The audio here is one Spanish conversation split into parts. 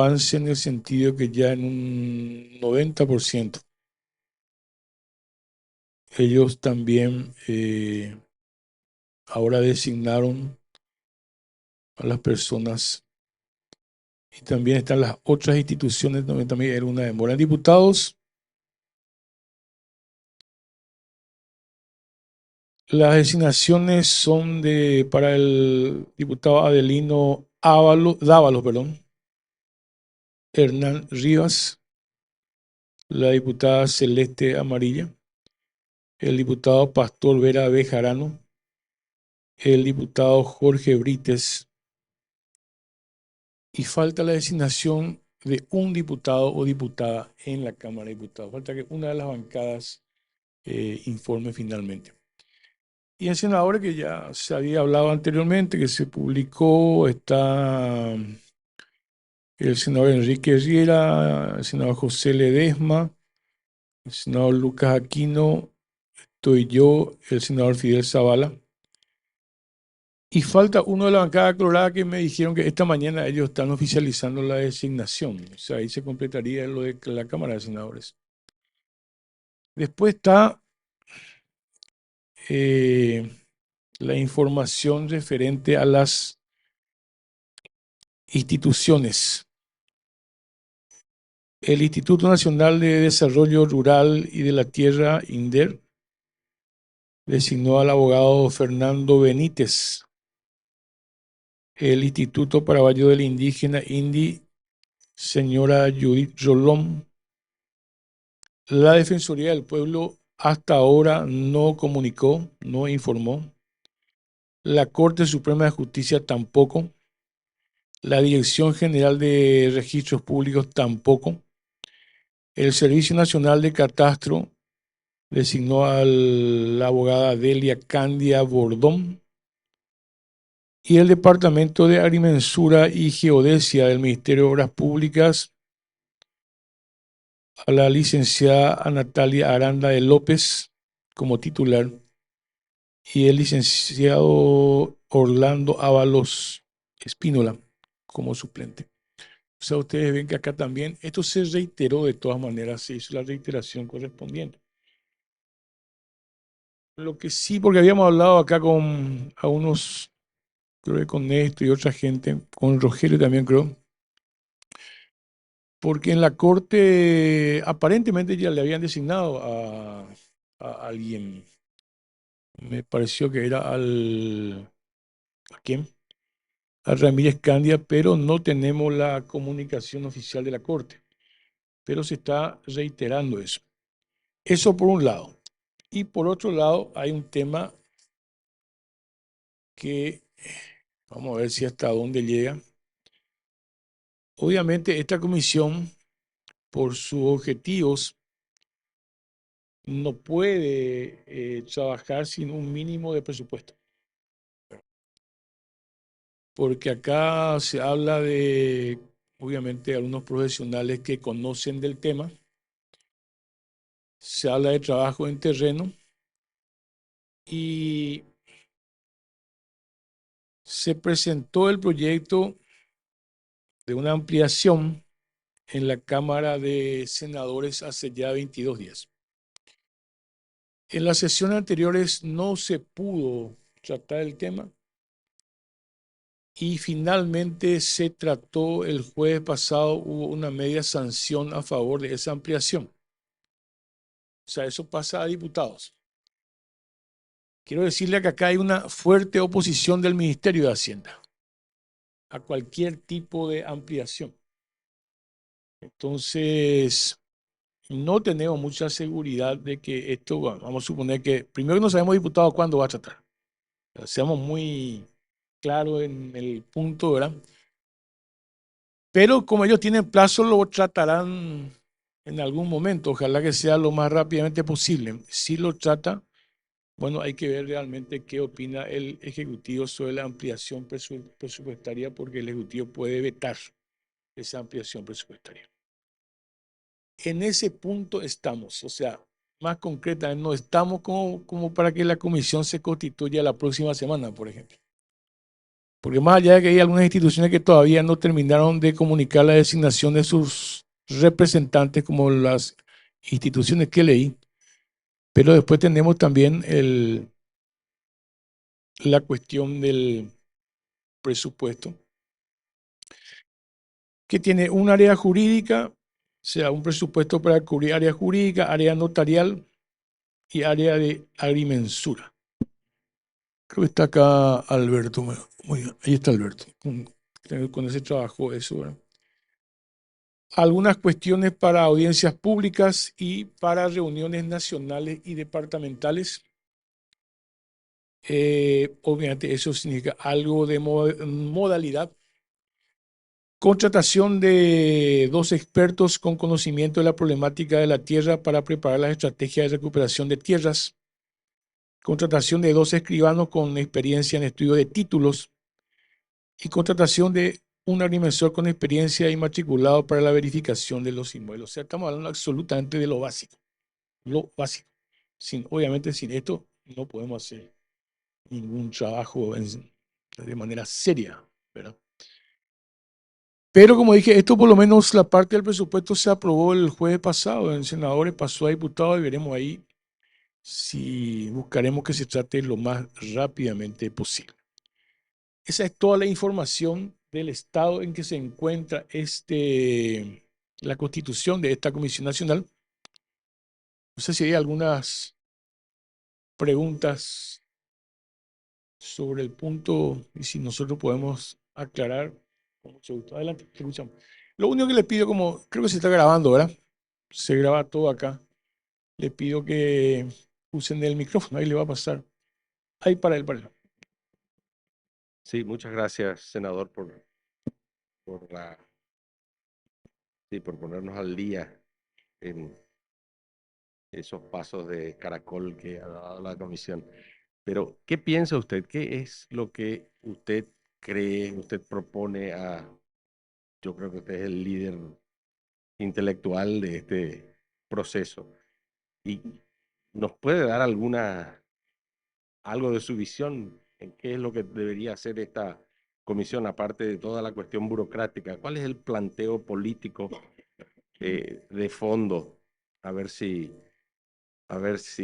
avance en el sentido que ya en un 90% ellos también ahora designaron a las personas y también están las otras instituciones donde también era una demora. En diputados, las designaciones son para el diputado Adelino Dávalos, perdón, Hernán Rivas, la diputada Celeste Amarilla, el diputado Pastor Vera Bejarano, el diputado Jorge Brites, y falta la designación de un diputado o diputada en la Cámara de Diputados. Falta que una de las bancadas informe finalmente. Y en senadores, que ya se había hablado anteriormente, que se publicó, está el senador Enrique Riera, el senador José Ledesma, el senador Lucas Aquino, estoy yo, el senador Fidel Zavala. Y falta uno de la bancada colorada, que me dijeron que esta mañana ellos están oficializando la designación. O sea, ahí se completaría lo de la Cámara de Senadores. Después está eh, la información referente a las instituciones. El Instituto Nacional de Desarrollo Rural y de la Tierra, INDER, designó al abogado Fernando Benítez. El Instituto Paraguayo del Indígena, INDI, señora Judith Rolón. La Defensoría del Pueblo hasta ahora no comunicó, no informó. La Corte Suprema de Justicia tampoco. La Dirección General de Registros Públicos tampoco. El Servicio Nacional de Catastro designó a la abogada Delia Candia Bordón. Y el Departamento de Agrimensura y Geodesia del Ministerio de Obras Públicas, a la licenciada Natalia Aranda de López como titular, y el licenciado Orlando Ábalos Espínola como suplente. O sea, ustedes ven que acá también esto se reiteró, de todas maneras, se hizo la reiteración correspondiente. Lo que sí, porque habíamos hablado acá con unos, creo que con Néstor y otra gente, con Rogelio también creo, porque en la corte aparentemente ya le habían designado a alguien. Me pareció que era ¿a quién? A Ramírez Candia, pero no tenemos la comunicación oficial de la corte. Pero se está reiterando eso. Eso por un lado. Y por otro lado, hay un tema que vamos a ver si hasta dónde llega. Obviamente, esta comisión, por sus objetivos, no puede trabajar sin un mínimo de presupuesto. Porque acá se habla de, obviamente, algunos profesionales que conocen del tema. Se habla de trabajo en terreno y se presentó el proyecto de una ampliación en la Cámara de Senadores hace ya 22 días. En las sesiones anteriores no se pudo tratar el tema y finalmente se trató el jueves pasado, hubo una media sanción a favor de esa ampliación. O sea, eso pasa a diputados. Quiero decirle que acá hay una fuerte oposición del Ministerio de Hacienda a cualquier tipo de ampliación. Entonces, no tenemos mucha seguridad de que esto, bueno, vamos a suponer que primero no sabemos, diputado, cuándo va a tratar. Seamos muy claros en el punto, ¿verdad? Pero como ellos tienen plazo, lo tratarán en algún momento. Ojalá que sea lo más rápidamente posible. Si lo trata, bueno, hay que ver realmente qué opina el Ejecutivo sobre la ampliación presupuestaria, porque el Ejecutivo puede vetar esa ampliación presupuestaria. En ese punto estamos, o sea, más concretamente, no estamos como para que la comisión se constituya la próxima semana, por ejemplo. Porque más allá de que hay algunas instituciones que todavía no terminaron de comunicar la designación de sus representantes, como las instituciones que leí, pero después tenemos también la cuestión del presupuesto, que tiene un área jurídica, o sea, un presupuesto para cubrir área jurídica, área notarial y área de agrimensura. Creo que está acá Alberto. Muy bien, ahí está Alberto. Con ese trabajo, eso, ¿verdad? Algunas cuestiones para audiencias públicas y para reuniones nacionales y departamentales. Obviamente eso significa algo de modalidad. Contratación de 2 expertos con conocimiento de la problemática de la tierra para preparar las estrategias de recuperación de tierras. Contratación de 2 escribanos con experiencia en estudio de títulos. Y contratación de un agrimensor con experiencia inmatriculado para la verificación de los inmuebles. O sea, estamos hablando absolutamente de lo básico. Lo básico. Obviamente sin esto no podemos hacer ningún trabajo de manera seria, ¿verdad? Pero como dije, esto por lo menos la parte del presupuesto se aprobó el jueves pasado en senadores, pasó a diputados y veremos ahí si buscaremos que se trate lo más rápidamente posible. Esa es toda la información del estado en que se encuentra la constitución de esta Comisión Nacional. No sé si hay algunas preguntas sobre el punto y si nosotros podemos aclarar. Con mucho gusto. Adelante, te escuchamos. Lo único que le pido, como creo que se está grabando, ¿verdad? Se graba todo acá. Le pido que usen el micrófono, ahí le va a pasar. Ahí para él. Sí, muchas gracias, senador, por por ponernos al día en esos pasos de caracol que ha dado la comisión. Pero, ¿qué piensa usted? ¿Qué es lo que usted cree, usted propone yo creo que usted es el líder intelectual de este proceso? ¿Y nos puede dar algo de su visión en qué es lo que debería hacer esta comisión, aparte de toda la cuestión burocrática? ¿Cuál es el planteo político de fondo? A ver si,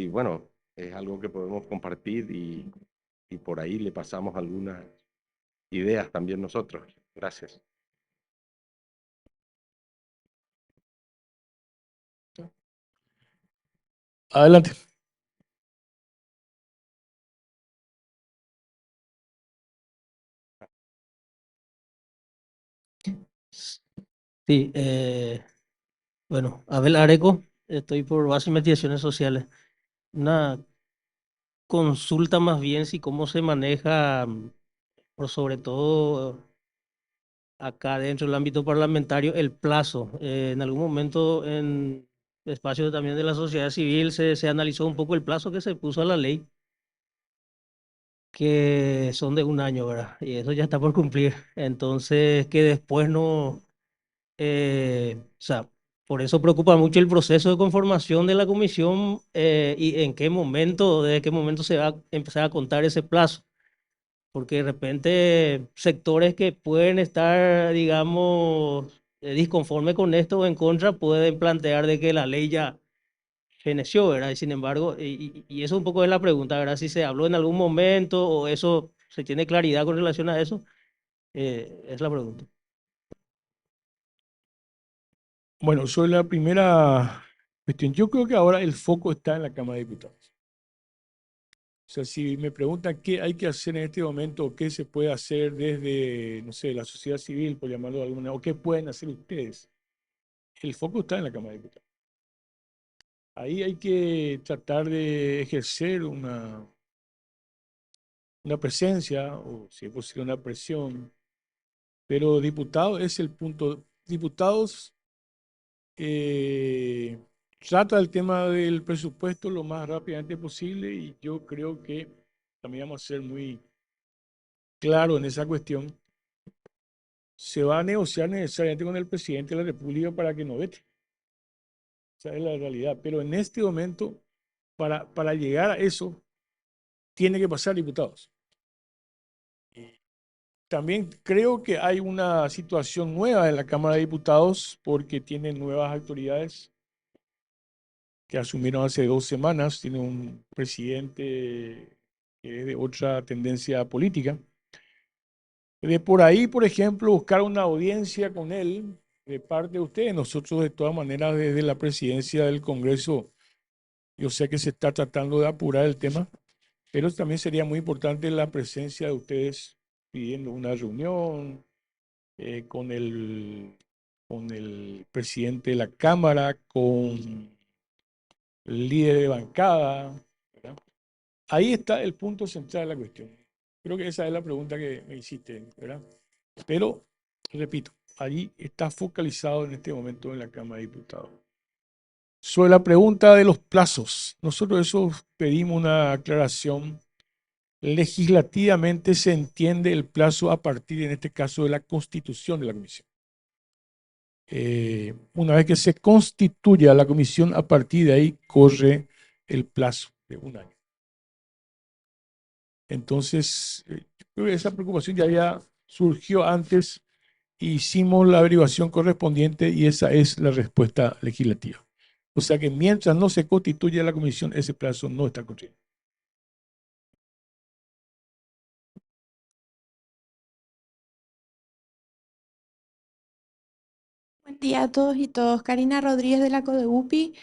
bueno, es algo que podemos compartir y por ahí le pasamos algunas ideas también nosotros. Gracias. Adelante. Sí, bueno, Abel Areco, estoy por base de investigaciones sociales. Una consulta más bien si cómo se maneja, por sobre todo acá dentro del ámbito parlamentario, el plazo. En algún momento en espacio también de la sociedad civil se analizó un poco el plazo que se puso a la ley, que son de 1 año, ¿verdad? Y eso ya está por cumplir. Entonces, que después no. O sea, por eso preocupa mucho el proceso de conformación de la comisión, y en qué momento, desde qué momento se va a empezar a contar ese plazo. Porque de repente sectores que pueden estar, digamos, disconformes con esto o en contra, pueden plantear de que la ley ya feneció, ¿verdad? Y sin embargo, y eso un poco es la pregunta, ¿verdad? Si se habló en algún momento o eso, se tiene claridad con relación a eso, es la pregunta. Bueno, sobre la primera cuestión, yo creo que ahora el foco está en la Cámara de Diputados. O sea, si me preguntan qué hay que hacer en este momento, o qué se puede hacer desde, no sé, la sociedad civil, por llamarlo de alguna, o qué pueden hacer ustedes, el foco está en la Cámara de Diputados. Ahí hay que tratar de ejercer una presencia, o si es posible una presión, pero diputado es el punto. Diputados eh, trata el tema del presupuesto lo más rápidamente posible y yo creo que también vamos a ser muy claros en esa cuestión. Se va a negociar necesariamente con el presidente de la República para que no vete. Esa es la realidad. Pero en este momento, para llegar a eso, tiene que pasar diputados. también creo que hay una situación nueva en la Cámara de Diputados porque tiene nuevas autoridades que asumieron hace 2 semanas. Tiene un presidente que es de otra tendencia política. De por ahí, por ejemplo, buscar una audiencia con él de parte de ustedes. Nosotros, de todas maneras, desde la presidencia del Congreso, yo sé que se está tratando de apurar el tema, pero también sería muy importante la presencia de ustedes pidiendo una reunión con el presidente de la Cámara, con el líder de bancada, ¿verdad? Ahí está el punto central de la cuestión. Creo que esa es la pregunta que me hiciste, ¿verdad? Pero, repito, allí está focalizado en este momento en la Cámara de Diputados. Sobre la pregunta de los plazos, nosotros eso pedimos una aclaración. Legislativamente se entiende el plazo a partir, en este caso, de la constitución de la comisión. Una vez que se constituya la comisión, a partir de ahí corre el plazo de 1 año. Entonces, yo creo que esa preocupación ya surgió antes, hicimos la averiguación correspondiente y esa es la respuesta legislativa. O sea que mientras no se constituya la comisión, ese plazo no está corriendo. Buen día a todos y todos. Karina Rodríguez de la CODEUPI.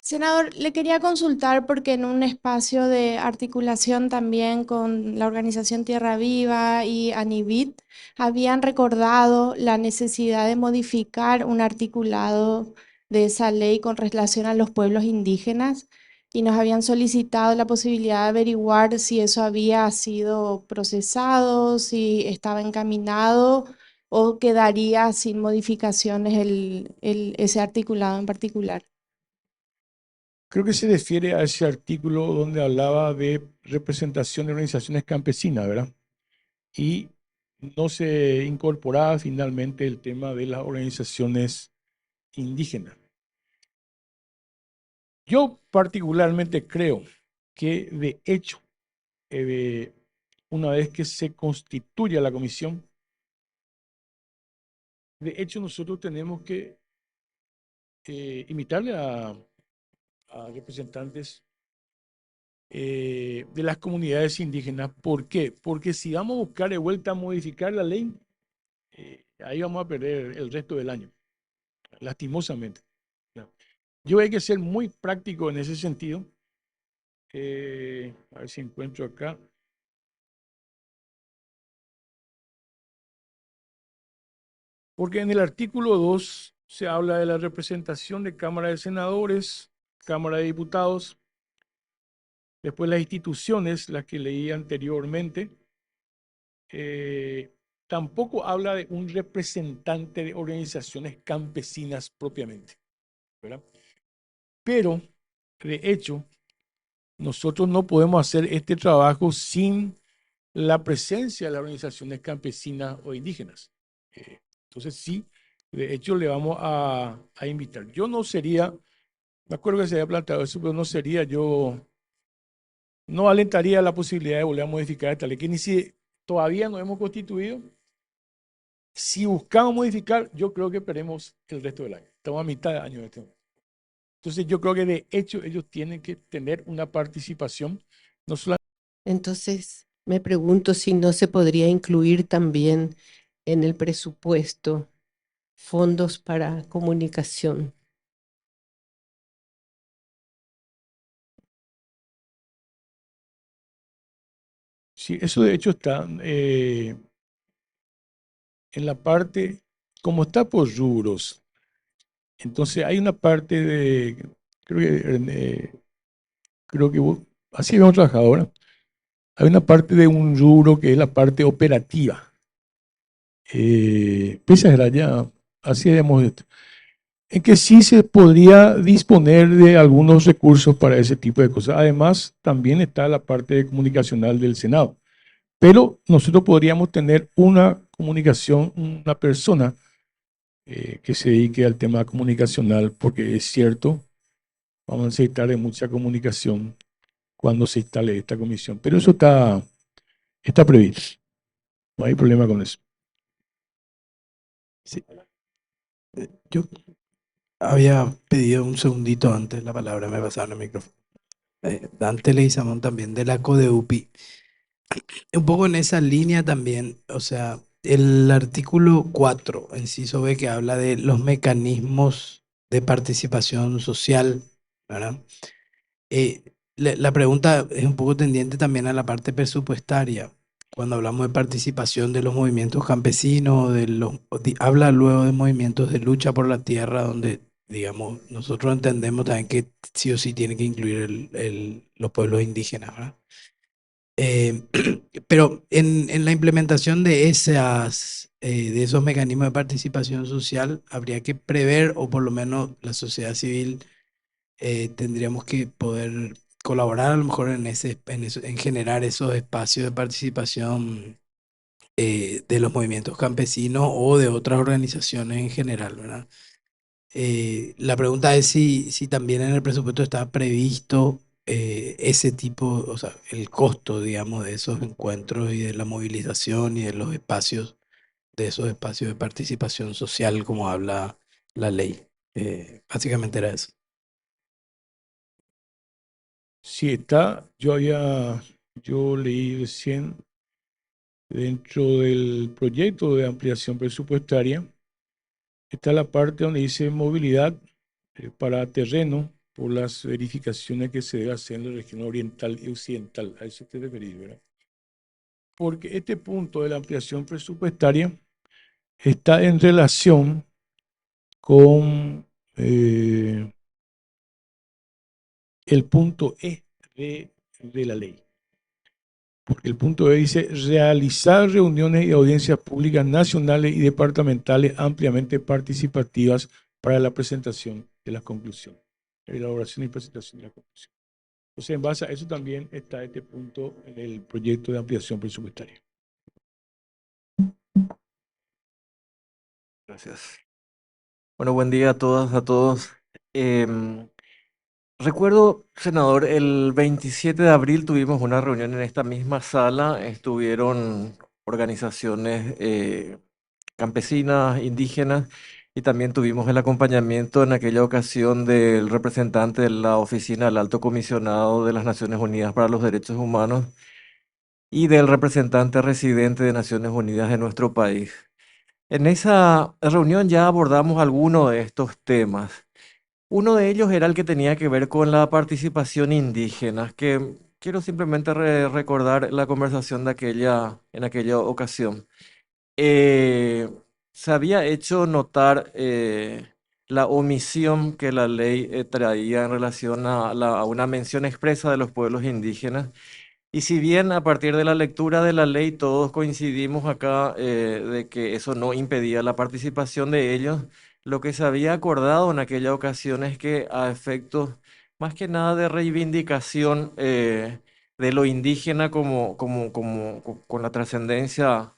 Senador, le quería consultar porque en un espacio de articulación también con la organización Tierra Viva y ANIVIT habían recordado la necesidad de modificar un articulado de esa ley con relación a los pueblos indígenas y nos habían solicitado la posibilidad de averiguar si eso había sido procesado, si estaba encaminado o quedaría sin modificaciones ese articulado en particular. Creo que se refiere a ese artículo donde hablaba de representación de organizaciones campesinas, ¿verdad? Y no se incorporaba finalmente el tema de las organizaciones indígenas. Yo particularmente creo que de hecho, una vez que se constituya la comisión, de hecho nosotros tenemos que invitarle a representantes de las comunidades indígenas. ¿Por qué? Porque si vamos a buscar de vuelta a modificar la ley, ahí vamos a perder el resto del año, lastimosamente. Yo hay que ser muy práctico en ese sentido. A ver si encuentro acá. Porque en el artículo 2 se habla de la representación de Cámara de Senadores, Cámara de Diputados, después las instituciones, las que leí anteriormente. Tampoco habla de un representante de organizaciones campesinas propiamente, ¿verdad? Pero, de hecho, nosotros no podemos hacer este trabajo sin la presencia de las organizaciones campesinas o indígenas. Entonces, sí, de hecho, le vamos a invitar. Yo no sería, me acuerdo que se había planteado eso, pero no alentaría la posibilidad de volver a modificar esta ley, que ni si todavía no hemos constituido. Si buscamos modificar, yo creo que perdemos el resto del año. Estamos a mitad de año de este momento. Entonces, yo creo que de hecho ellos tienen que tener una participación, no solamente. Entonces, me pregunto si no se podría incluir también en el presupuesto fondos para comunicación. Sí, eso de hecho está en la parte, como está por rubros. Entonces, hay una parte de, creo que así hemos trabajado ahora. Hay una parte de un rubro que es la parte operativa. Pese a ya, así hemos hecho. En que sí se podría disponer de algunos recursos para ese tipo de cosas. Además, también está la parte comunicacional del Senado. Pero nosotros podríamos tener una comunicación, una persona que se dedique al tema comunicacional, porque es cierto, vamos a necesitar de mucha comunicación cuando se instale esta comisión. Pero eso está previsto. No hay problema con eso. Sí. Yo había pedido un segundito antes la palabra, me pasaron el micrófono. Dante Leguizamón también de la CODEUPI. Un poco en esa línea también, o sea, el artículo 4, inciso B, que habla de los mecanismos de participación social, ¿verdad? La pregunta es un poco tendiente también a la parte presupuestaria. Cuando hablamos de participación de los movimientos campesinos, habla luego de movimientos de lucha por la tierra, donde, digamos, nosotros entendemos también que sí o sí tiene que incluir los pueblos indígenas, ¿verdad? Eh, pero en la implementación de esos mecanismos de participación social, habría que prever, o por lo menos la sociedad civil tendríamos que poder colaborar a lo mejor en generar esos espacios de participación de los movimientos campesinos o de otras organizaciones en general, ¿verdad? La pregunta es si también en el presupuesto está previsto ese tipo, o sea, el costo, digamos, de esos encuentros y de la movilización y de los espacios, de esos espacios de participación social, como habla la ley. Básicamente era eso. Sí está, yo leí recién dentro del proyecto de ampliación presupuestaria, está la parte donde dice movilidad para terreno por las verificaciones que se debe hacer en la región oriental y occidental. A eso te referís, ¿verdad? Porque este punto de la ampliación presupuestaria está en relación con el punto E de la ley. Porque el punto E dice realizar reuniones y audiencias públicas nacionales y departamentales ampliamente participativas para la presentación de las conclusiones, elaboración y presentación de la conclusión. Entonces, en base a eso también está este punto en el proyecto de ampliación presupuestaria. Gracias. Bueno, buen día a todas, a todos. Em, Recuerdo, senador, el 27 de abril tuvimos una reunión en esta misma sala. Estuvieron organizaciones campesinas, indígenas, y también tuvimos el acompañamiento en aquella ocasión del representante de la Oficina del Alto Comisionado de las Naciones Unidas para los Derechos Humanos y del representante residente de Naciones Unidas en nuestro país. En esa reunión ya abordamos algunos de estos temas. Uno de ellos era el que tenía que ver con la participación indígena, que quiero simplemente recordar la conversación en aquella ocasión. Eh, Se había hecho notar la omisión que la ley traía en relación a una mención expresa de los pueblos indígenas. Y si bien a partir de la lectura de la ley todos coincidimos acá de que eso no impedía la participación de ellos, lo que se había acordado en aquella ocasión es que a efectos más que nada de reivindicación de lo indígena con la trascendencia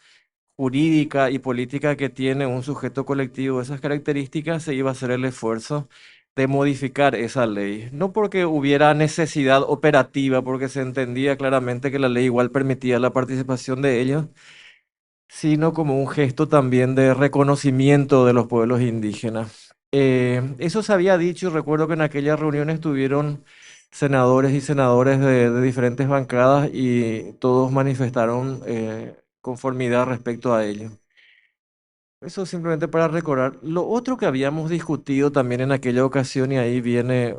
jurídica y política que tiene un sujeto colectivo de esas características, se iba a hacer el esfuerzo de modificar esa ley. No porque hubiera necesidad operativa, porque se entendía claramente que la ley igual permitía la participación de ellos, sino como un gesto también de reconocimiento de los pueblos indígenas. Eso se había dicho y recuerdo que en aquella reunión estuvieron senadores y senadores de diferentes bancadas y todos manifestaron conformidad respecto a ello. Eso simplemente para recordar. Lo otro que habíamos discutido también en aquella ocasión, y ahí viene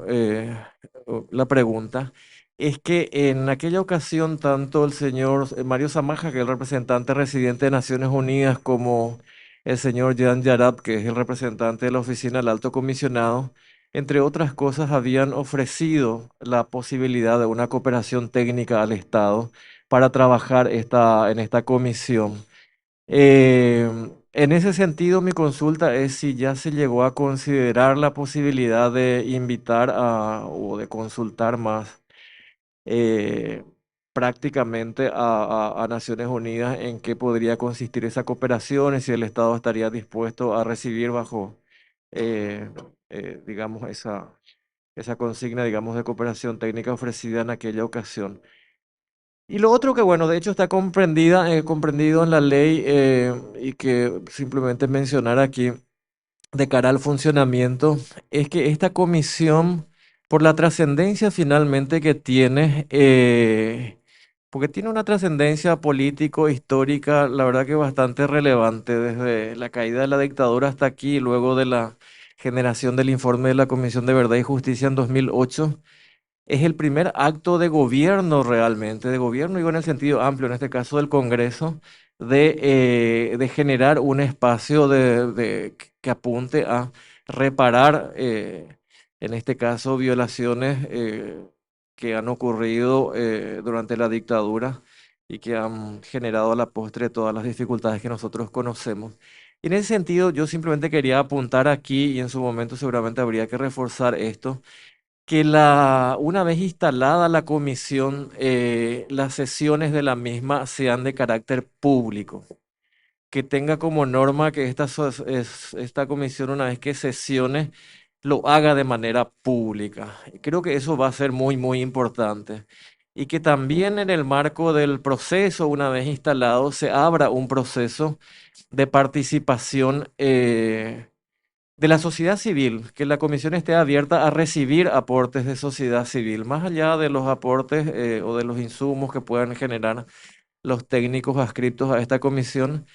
la pregunta, es que en aquella ocasión tanto el señor Mario Zamaja, que es el representante residente de Naciones Unidas, como el señor Jan Yarab, que es el representante de la Oficina del Alto Comisionado, entre otras cosas, habían ofrecido la posibilidad de una cooperación técnica al Estado para trabajar en esta comisión. En ese sentido, mi consulta es si ya se llegó a considerar la posibilidad de invitar o de consultar más eh, prácticamente a Naciones Unidas en qué podría consistir esa cooperación y si el Estado estaría dispuesto a recibir bajo, eh, digamos, esa consigna, digamos, de cooperación técnica ofrecida en aquella ocasión. Y lo otro que, bueno, de hecho está comprendido en la ley y que simplemente mencionar aquí de cara al funcionamiento, es que esta comisión, por la trascendencia finalmente que tiene, porque tiene una trascendencia político-histórica, la verdad que bastante relevante, desde la caída de la dictadura hasta aquí, y luego de la generación del informe de la Comisión de Verdad y Justicia en 2008. Es el primer acto de gobierno realmente, de gobierno, digo en el sentido amplio, en este caso del Congreso, de generar un espacio que apunte a reparar, en este caso, violaciones que han ocurrido durante la dictadura y que han generado a la postre todas las dificultades que nosotros conocemos. Y en ese sentido, yo simplemente quería apuntar aquí, y en su momento seguramente habría que reforzar esto, que una vez instalada la comisión, las sesiones de la misma sean de carácter público, que tenga como norma que esta comisión, una vez que sesione, lo haga de manera pública. Y creo que eso va a ser muy, muy importante. Y que también en el marco del proceso, una vez instalado, se abra un proceso de participación de la sociedad civil, que la comisión esté abierta a recibir aportes de sociedad civil, más allá de los aportes o de los insumos que puedan generar los técnicos adscritos a esta comisión,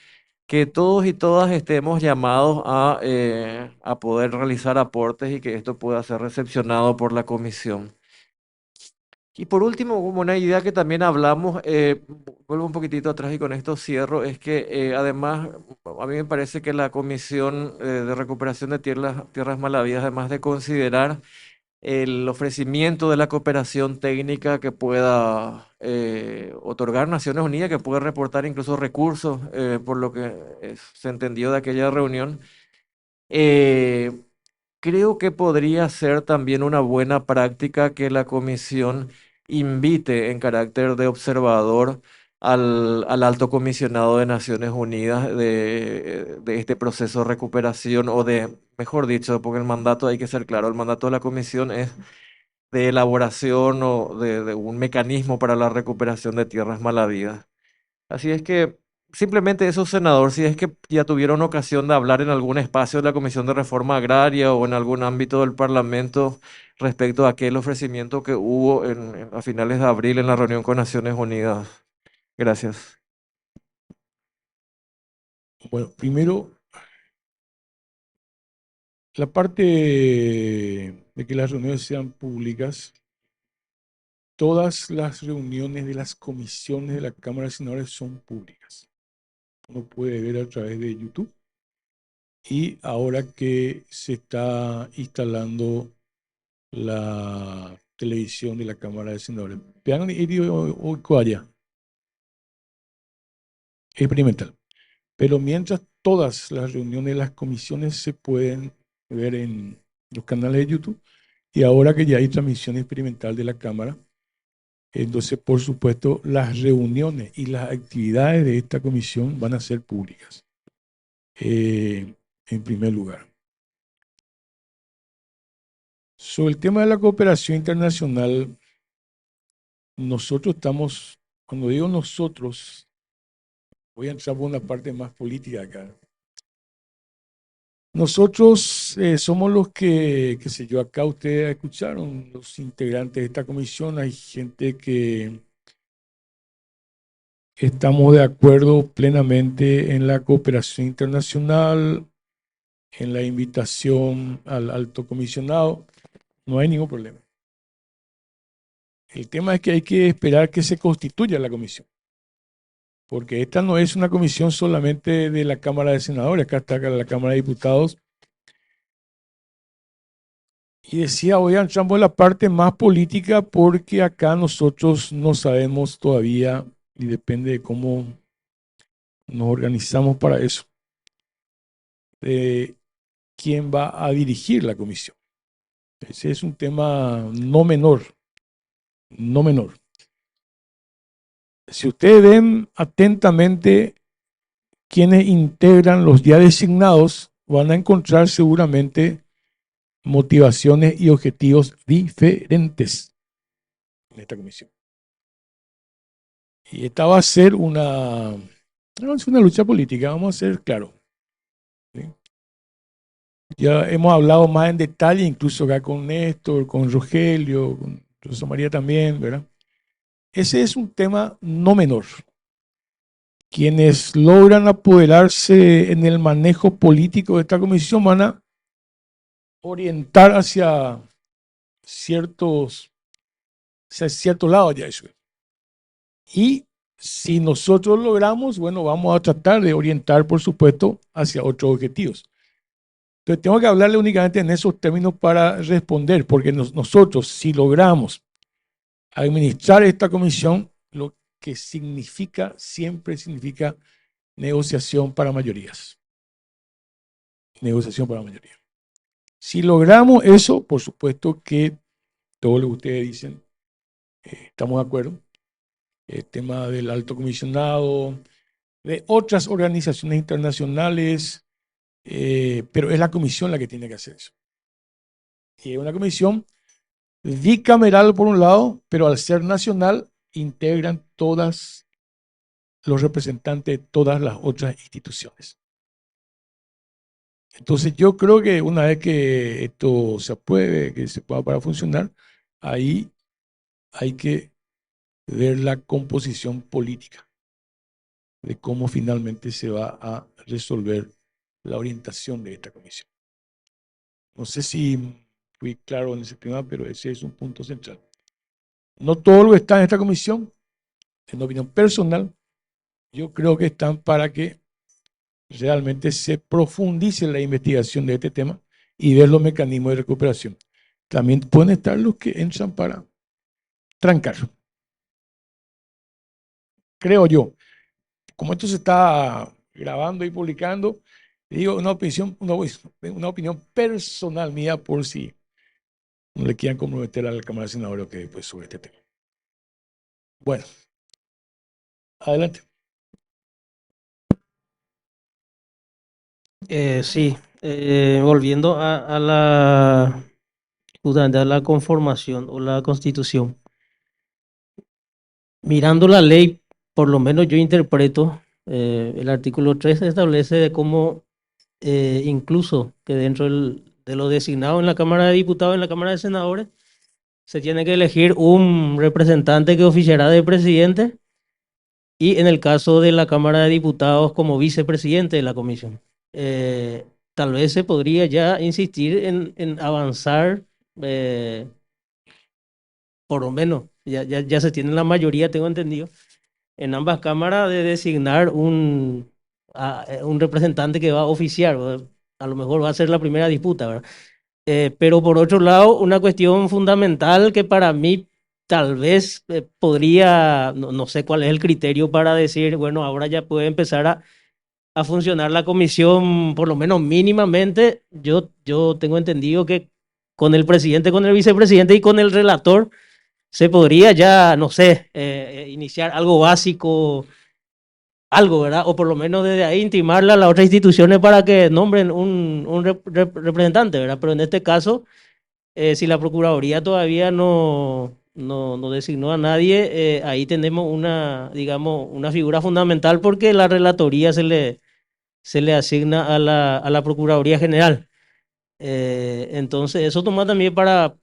que todos y todas estemos llamados a poder realizar aportes y que esto pueda ser recepcionado por la comisión. Y por último, como una idea que también hablamos, vuelvo un poquitito atrás y con esto cierro, es que además a mí me parece que la Comisión de Recuperación de Tierras Malavidas, además de considerar el ofrecimiento de la cooperación técnica que pueda otorgar Naciones Unidas, que pueda reportar incluso recursos, por lo que se entendió de aquella reunión, eh, creo que podría ser también una buena práctica que la comisión invite en carácter de observador al alto comisionado de Naciones Unidas de este proceso de recuperación o de, mejor dicho, porque el mandato hay que ser claro, el mandato de la comisión es de elaboración o de un mecanismo para la recuperación de tierras malavidas. Así es que simplemente eso, senador, si es que ya tuvieron ocasión de hablar en algún espacio de la Comisión de Reforma Agraria o en algún ámbito del Parlamento respecto a aquel ofrecimiento que hubo a finales de abril en la reunión con Naciones Unidas. Gracias. Bueno, primero, la parte de que las reuniones sean públicas, todas las reuniones de las comisiones de la Cámara de Senadores son públicas. Uno puede ver a través de YouTube. Y ahora que se está instalando la televisión de la Cámara de Senadores, vean hoy allá, experimental. Pero mientras todas las reuniones de las comisiones se pueden ver en los canales de YouTube, y ahora que ya hay transmisión experimental de la Cámara, entonces, por supuesto, las reuniones y las actividades de esta comisión van a ser públicas, en primer lugar. Sobre el tema de la cooperación internacional, nosotros estamos, cuando digo nosotros, voy a entrar por una parte más política acá. Nosotros somos los que, qué sé yo, acá ustedes escucharon, los integrantes de esta comisión, hay gente que estamos de acuerdo plenamente en la cooperación internacional, en la invitación al alto comisionado, no hay ningún problema. El tema es que hay que esperar que se constituya la comisión, porque esta no es una comisión solamente de la Cámara de Senadores, acá está la Cámara de Diputados. Y decía, hoy entramos en la parte más política porque acá nosotros no sabemos todavía, y depende de cómo nos organizamos para eso, de quién va a dirigir la comisión. Ese es un tema no menor, no menor. Si ustedes ven atentamente quienes integran los ya designados, van a encontrar seguramente motivaciones y objetivos diferentes en esta comisión. Y esta va a ser no es una lucha política, vamos a ser claros. ¿Sí? Ya hemos hablado más en detalle, incluso acá con Néstor, con Rogelio, con Rosa María también, ¿verdad? Ese es un tema no menor. Quienes logran apoderarse en el manejo político de esta comisión van a orientar hacia cierto lado ya eso. Y si nosotros logramos, bueno, vamos a tratar de orientar, por supuesto, hacia otros objetivos. Entonces, tengo que hablarle únicamente en esos términos para responder, porque nosotros, si logramos administrar esta comisión, lo que significa, siempre significa negociación para mayorías. Negociación para mayoría. Si logramos eso, por supuesto que todo lo que ustedes dicen, estamos de acuerdo. El tema del alto comisionado, de otras organizaciones internacionales, pero es la comisión la que tiene que hacer eso. Y es una comisión bicameral por un lado, pero al ser nacional integran todos los representantes de todas las otras instituciones. Entonces yo creo que una vez que esto se apruebe, que se pueda para funcionar, ahí hay que ver la composición política de cómo finalmente se va a resolver la orientación de esta comisión. No sé si fui claro en ese tema, pero ese es un punto central. No todo lo que está en esta comisión, en opinión personal, yo creo que están para que realmente se profundice la investigación de este tema y ver los mecanismos de recuperación. También pueden estar los que entran para trancar. Creo yo. Como esto se está grabando y publicando, digo una opinión personal mía por si no le quieran comprometer a la Cámara de Senadores que después sobre este tema. Bueno, adelante. Sí, volviendo justamente a la conformación o la constitución. Mirando la ley, por lo menos yo interpreto, el artículo 3 establece de cómo incluso que dentro de lo designado en la Cámara de Diputados, en la Cámara de Senadores, se tiene que elegir un representante que oficiará de presidente y en el caso de la Cámara de Diputados como vicepresidente de la comisión. Tal vez se podría ya insistir en avanzar, eh, por lo menos, ya se tiene la mayoría, tengo entendido, en ambas cámaras de designar un representante que va a oficiar, ¿verdad? A lo mejor va a ser la primera disputa, ¿verdad? Pero por otro lado, una cuestión fundamental que para mí tal vez podría, no sé cuál es el criterio para decir, bueno, ahora ya puede empezar a funcionar la comisión, por lo menos mínimamente. Yo tengo entendido que con el presidente, con el vicepresidente y con el relator se podría ya, no sé, iniciar algo básico, algo, ¿verdad? O por lo menos desde ahí intimarle a las otras instituciones para que nombren un representante, ¿verdad? Pero en este caso, si la Procuraduría todavía no designó a nadie, ahí tenemos digamos, una figura fundamental porque la relatoría se le asigna a la Procuraduría General. Entonces, eso toma también para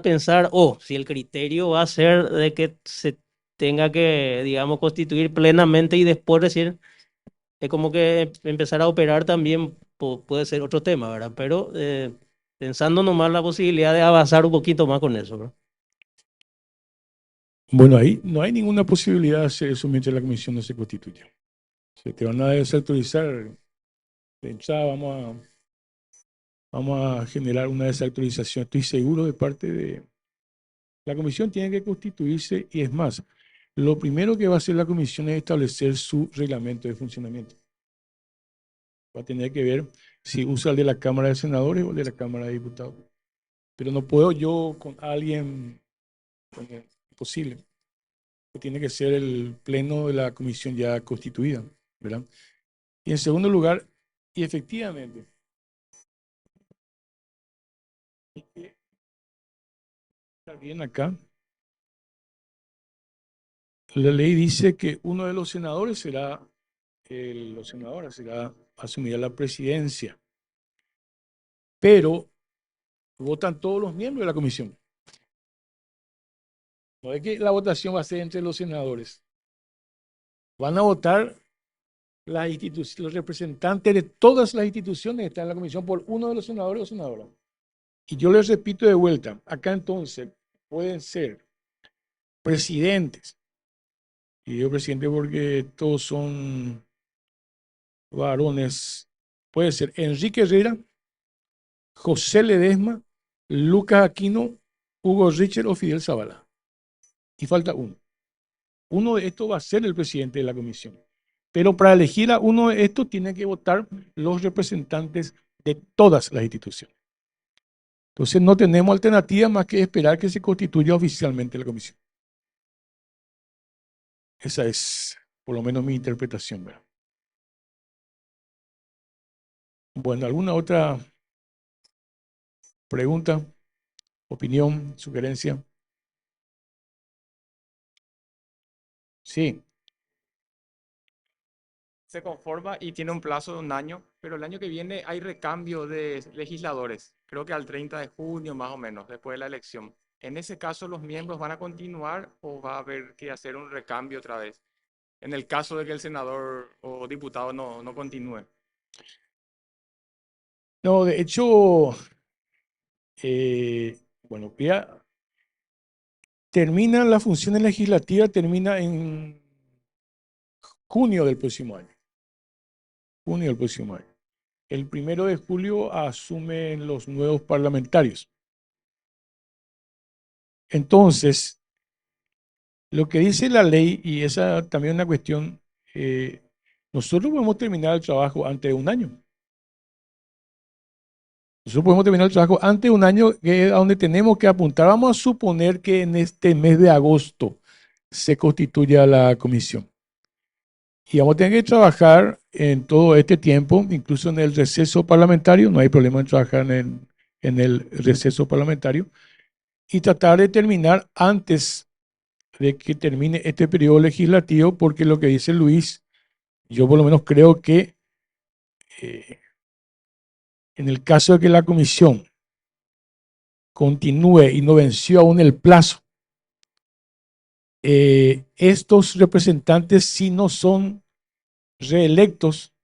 pensar, si el criterio va a ser de que se tenga que, digamos, constituir plenamente y después recién es como que empezar a operar también puede ser otro tema, ¿verdad? Pero pensando nomás la posibilidad de avanzar un poquito más con eso, ¿verdad? Bueno, ahí no hay ninguna posibilidad de hacer eso mientras la comisión no se constituya. Se te van a desautorizar. De entrada vamos a generar una desautorización, estoy seguro, de parte de la comisión. Tiene que constituirse y es más, lo primero que va a hacer la comisión es establecer su reglamento de funcionamiento. Va a tener que ver si usa el de la Cámara de Senadores o el de la Cámara de Diputados. Pero no puedo yo con alguien, imposible. Tiene que ser el pleno de la comisión ya constituida, ¿verdad? Y en segundo lugar, y efectivamente, está bien acá, La ley dice que uno de los senadores asumirá la presidencia, pero votan todos los miembros de la comisión. No es que la votación va a ser entre los senadores. Van a votar los representantes de todas las instituciones que están en la comisión por uno de los senadores o senadoras. Y yo les repito de vuelta, acá entonces pueden ser presidentes, y digo presidente porque todos son varones, puede ser Enrique Herrera, José Ledesma, Lucas Aquino, Hugo Richard o Fidel Zavala. Y falta uno. Uno de estos va a ser el presidente de la comisión. Pero para elegir a uno de estos tienen que votar los representantes de todas las instituciones. Entonces no tenemos alternativa más que esperar que se constituya oficialmente la comisión. Esa es por lo menos mi interpretación, ¿verdad? Bueno, ¿alguna otra pregunta, opinión, sugerencia? Sí. Se conforma y tiene un plazo de un año, pero el año que viene hay recambio de legisladores, creo que al 30 de junio más o menos, después de la elección. En ese caso, ¿los miembros van a continuar o va a haber que hacer un recambio otra vez? En el caso de que el senador o diputado no continúe. No, de hecho, bueno, ya termina la función legislativa, termina en junio del próximo año. Junio del próximo año. El 1 de julio asumen los nuevos parlamentarios. Entonces, lo que dice la ley, y esa también es una cuestión, nosotros podemos terminar el trabajo antes de un año. Nosotros podemos terminar el trabajo antes de un año, que es a donde tenemos que apuntar. Vamos a suponer que en este mes de agosto se constituya la comisión. Y vamos a tener que trabajar en todo este tiempo, incluso en el receso parlamentario, no hay problema en trabajar en el receso parlamentario, y tratar de terminar antes de que termine este periodo legislativo, porque lo que dice Luis, yo por lo menos creo que en el caso de que la comisión continúe y no venció aún el plazo, estos representantes, si no son reelectos,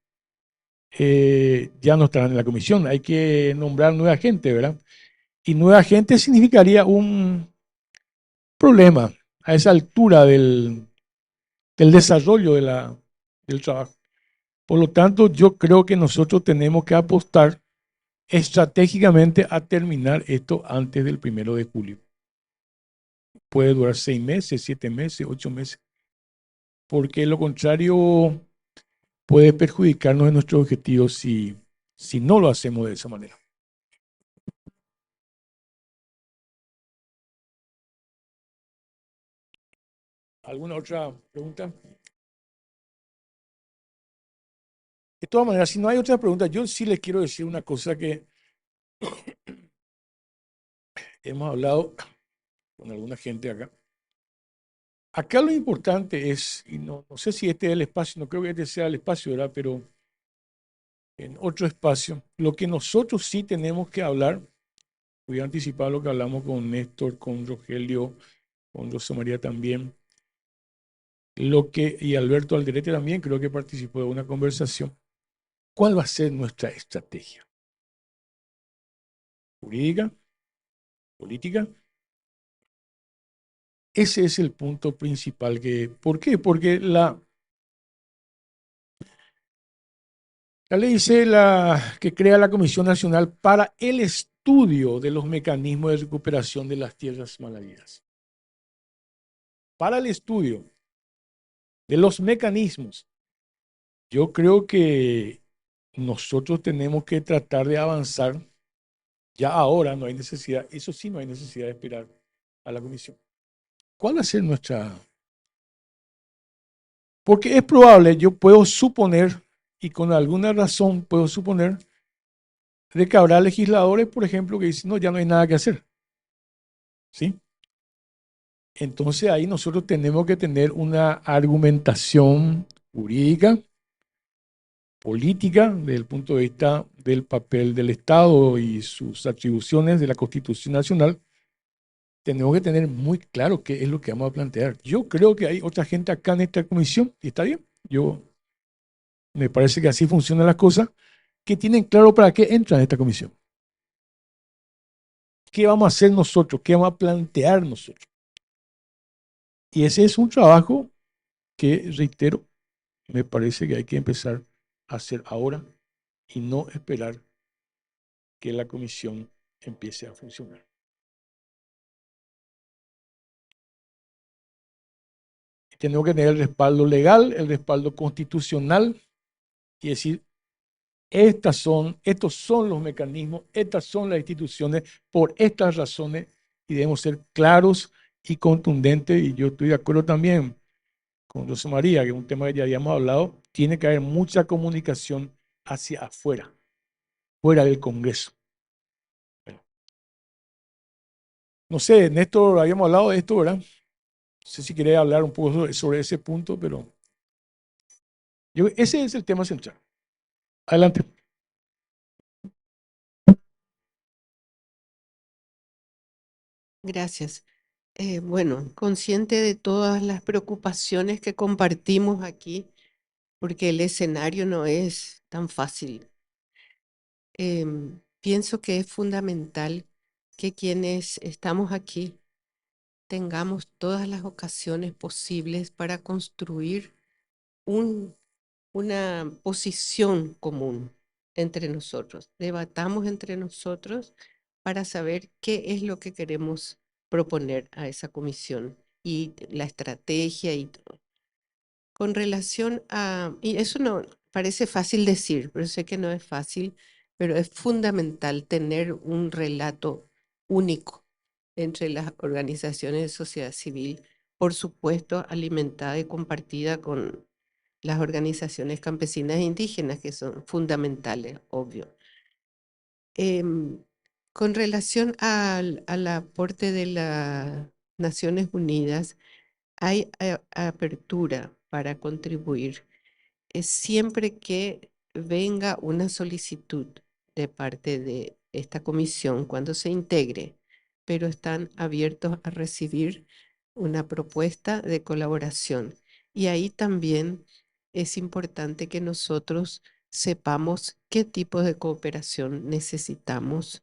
ya no estarán en la comisión. Hay que nombrar nueva gente, ¿verdad? Y nueva gente significaría un problema a esa altura del desarrollo del trabajo. Por lo tanto, yo creo que nosotros tenemos que apostar estratégicamente a terminar esto antes del 1 de julio. Puede durar 6 meses, 7 meses, 8 meses, porque lo contrario puede perjudicarnos en nuestros objetivos si no lo hacemos de esa manera. ¿Alguna otra pregunta? De todas maneras, si no hay otra pregunta, yo sí les quiero decir una cosa que hemos hablado con alguna gente acá. Acá lo importante es, y no sé si este es el espacio, no creo que este sea el espacio, ¿verdad? Pero en otro espacio, lo que nosotros sí tenemos que hablar, voy a anticipar lo que hablamos con Néstor, con Rogelio, con Rosa María también, y Alberto Alderete también creo que participó de una conversación. ¿Cuál va a ser nuestra estrategia? ¿Jurídica? ¿Política? Ese es el punto principal. ¿Por qué? Porque la ley dice que crea la Comisión Nacional para el estudio de los mecanismos de recuperación de las tierras malhabidas. Para el estudio de los mecanismos. Yo creo que nosotros tenemos que tratar de avanzar. Ya ahora no hay necesidad, eso sí, no hay necesidad de esperar a la comisión. ¿Cuál va a ser nuestra? Porque es probable, yo puedo suponer, y con alguna razón puedo suponer, de que habrá legisladores, por ejemplo, que dicen, no, ya no hay nada que hacer. ¿Sí? Entonces ahí nosotros tenemos que tener una argumentación jurídica, política, desde el punto de vista del papel del Estado y sus atribuciones de la Constitución Nacional. Tenemos que tener muy claro qué es lo que vamos a plantear. Yo creo que hay otra gente acá en esta comisión, y está bien, me parece que así funcionan las cosas, que tienen claro para qué entran en esta comisión. ¿Qué vamos a hacer nosotros? ¿Qué vamos a plantear nosotros? Y ese es un trabajo que, reitero, me parece que hay que empezar a hacer ahora y no esperar que la comisión empiece a funcionar. Tenemos que tener el respaldo legal, el respaldo constitucional y decir, estos son los mecanismos, estas son las instituciones por estas razones y debemos ser claros y contundentes. Y yo estoy de acuerdo también con José María, que es un tema que ya habíamos hablado, tiene que haber mucha comunicación hacia afuera, fuera del Congreso. Bueno, no sé, Néstor, habíamos hablado de esto, ¿verdad? No sé si quería hablar un poco sobre ese punto, pero ese es el tema central. Adelante. Gracias. Bueno, consciente de todas las preocupaciones que compartimos aquí, porque el escenario no es tan fácil. Pienso que es fundamental que quienes estamos aquí tengamos todas las ocasiones posibles para construir una posición común entre nosotros. Debatamos entre nosotros para saber qué es lo que queremos proponer a esa comisión y la estrategia y todo. Con relación a, y eso no parece fácil decir, pero sé que no es fácil, pero es fundamental tener un relato único entre las organizaciones de sociedad civil, por supuesto, alimentada y compartida con las organizaciones campesinas e indígenas, que son fundamentales, obvio. Con relación al aporte de las Naciones Unidas, hay apertura para contribuir siempre que venga una solicitud de parte de esta comisión cuando se integre, pero están abiertos a recibir una propuesta de colaboración. Y ahí también es importante que nosotros sepamos qué tipo de cooperación necesitamos.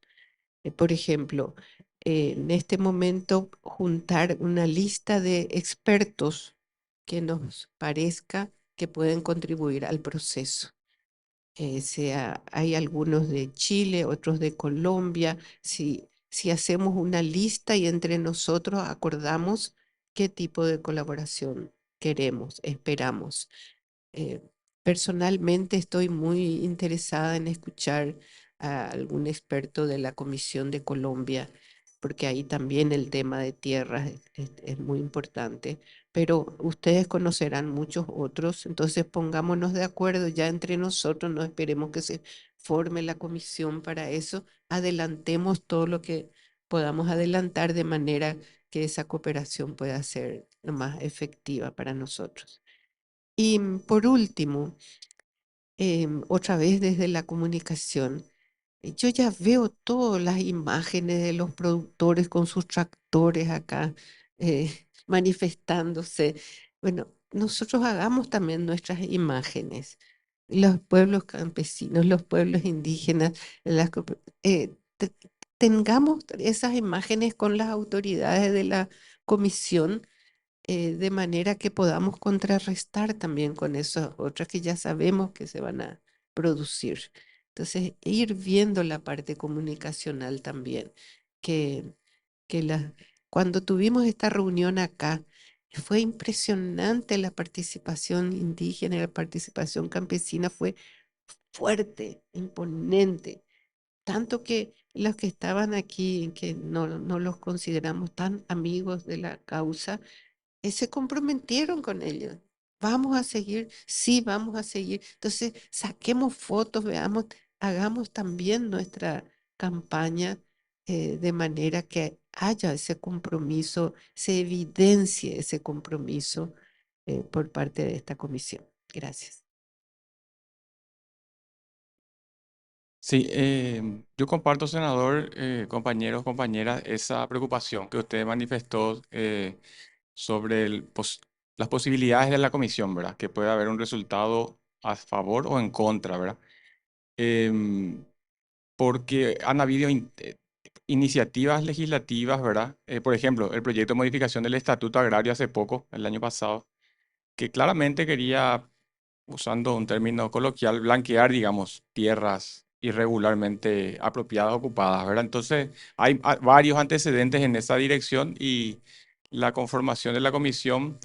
Por ejemplo, en este momento juntar una lista de expertos que nos parezca que pueden contribuir al proceso. Hay algunos de Chile, otros de Colombia. Si hacemos una lista y entre nosotros acordamos qué tipo de colaboración queremos, esperamos. Eh, Personalmente estoy muy interesada en escuchar a algún experto de la Comisión de Colombia, porque ahí también el tema de tierras es muy importante, pero ustedes conocerán muchos otros, entonces pongámonos de acuerdo ya entre nosotros, no esperemos que se forme la comisión para eso, adelantemos todo lo que podamos adelantar de manera que esa cooperación pueda ser lo más efectiva para nosotros. Y por último, otra vez desde la comunicación, yo ya veo todas las imágenes de los productores con sus tractores acá manifestándose. Bueno, nosotros hagamos también nuestras imágenes. Los pueblos campesinos, los pueblos indígenas, tengamos esas imágenes con las autoridades de la comisión de manera que podamos contrarrestar también con esas otras que ya sabemos que se van a producir. Entonces, ir viendo la parte comunicacional también, que, cuando tuvimos esta reunión acá, fue impresionante la participación indígena, la participación campesina fue fuerte, imponente, tanto que los que estaban aquí, que no los consideramos tan amigos de la causa, se comprometieron con ellos. Vamos a seguir, sí, vamos a seguir. Entonces, saquemos fotos, veamos, hagamos también nuestra campaña de manera que haya ese compromiso, se evidencie ese compromiso por parte de esta comisión. Gracias. Sí, yo comparto, senador, compañeros, compañeras, esa preocupación que usted manifestó sobre las posibilidades de la comisión, ¿verdad? Que puede haber un resultado a favor o en contra, ¿verdad? Em, Porque han habido iniciativas legislativas, ¿verdad? Por ejemplo, el proyecto de modificación del Estatuto Agrario hace poco, el año pasado, que claramente quería, usando un término coloquial, blanquear, digamos, tierras irregularmente apropiadas, ocupadas, ¿verdad? Entonces, hay varios antecedentes en esa dirección y la conformación de la comisión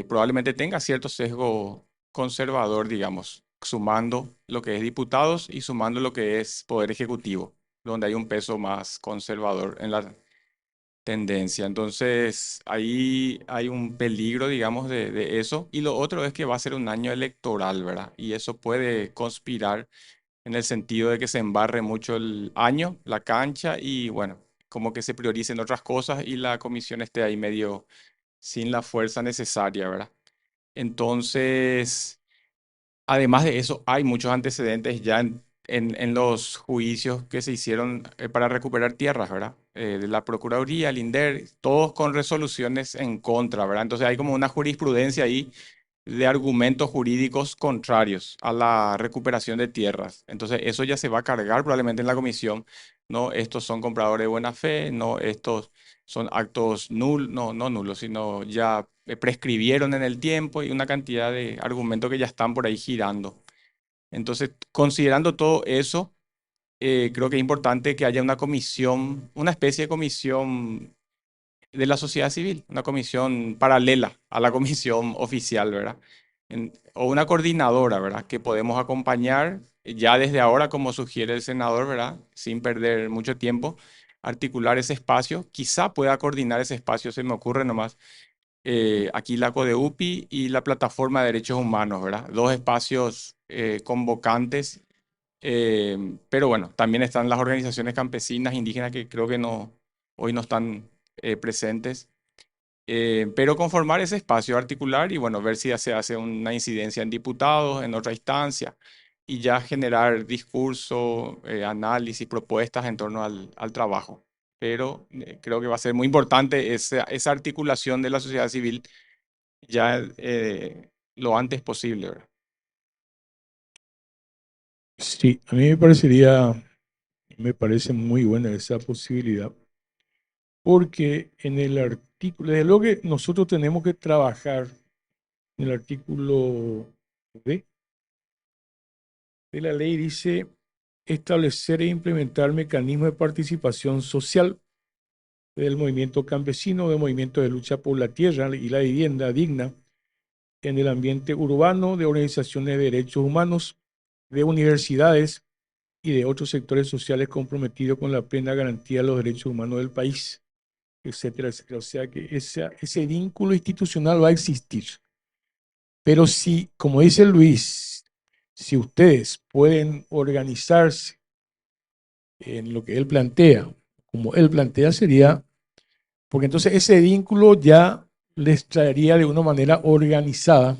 probablemente tenga cierto sesgo conservador, digamos, sumando lo que es diputados y sumando lo que es poder ejecutivo, donde hay un peso más conservador en la tendencia. Entonces, ahí hay un peligro, digamos, de eso. Y lo otro es que va a ser un año electoral, ¿verdad? Y eso puede conspirar en el sentido de que se embarre mucho el año, la cancha y, bueno, como que se prioricen otras cosas y la comisión esté ahí medio sin la fuerza necesaria, ¿verdad? Entonces, además de eso, hay muchos antecedentes ya en los juicios que se hicieron para recuperar tierras, ¿verdad? De la Procuraduría, el INDER, todos con resoluciones en contra, ¿verdad? Entonces hay como una jurisprudencia ahí de argumentos jurídicos contrarios a la recuperación de tierras. Entonces eso ya se va a cargar probablemente en la comisión, ¿no? Estos son compradores de buena fe, no, estos son actos nulos, no nulos, sino ya prescribieron en el tiempo y una cantidad de argumentos que ya están por ahí girando. Entonces, considerando todo eso, creo que es importante que haya una comisión, una especie de comisión de la sociedad civil, una comisión paralela a la comisión oficial, ¿verdad? O una coordinadora, ¿verdad? Que podemos acompañar ya desde ahora, como sugiere el senador, ¿verdad? Sin perder mucho tiempo, articular ese espacio. Quizá pueda coordinar ese espacio, se me ocurre nomás, aquí la CODEUPI y la Plataforma de Derechos Humanos, ¿verdad? Dos espacios convocantes, pero bueno, también están las organizaciones campesinas, indígenas, que creo que no, hoy no están presentes. Pero conformar ese espacio articular y bueno, ver si ya se hace una incidencia en diputados, en otra instancia, y ya generar discurso, análisis, propuestas en torno al trabajo. Pero creo que va a ser muy importante esa articulación de la sociedad civil ya lo antes posible, ¿verdad? Sí, a mí me parece muy buena esa posibilidad, porque en el artículo, desde luego que nosotros tenemos que trabajar en el artículo D de la ley, dice establecer e implementar mecanismos de participación social del movimiento campesino, del movimiento de lucha por la tierra y la vivienda digna en el ambiente urbano, de organizaciones de derechos humanos, de universidades y de otros sectores sociales comprometidos con la plena garantía de los derechos humanos del país, etcétera, etcétera. O sea que ese vínculo institucional va a existir. Pero si, como dice Luis, si ustedes pueden organizarse en lo que él plantea, como él plantea, sería, porque entonces ese vínculo ya les traería de una manera organizada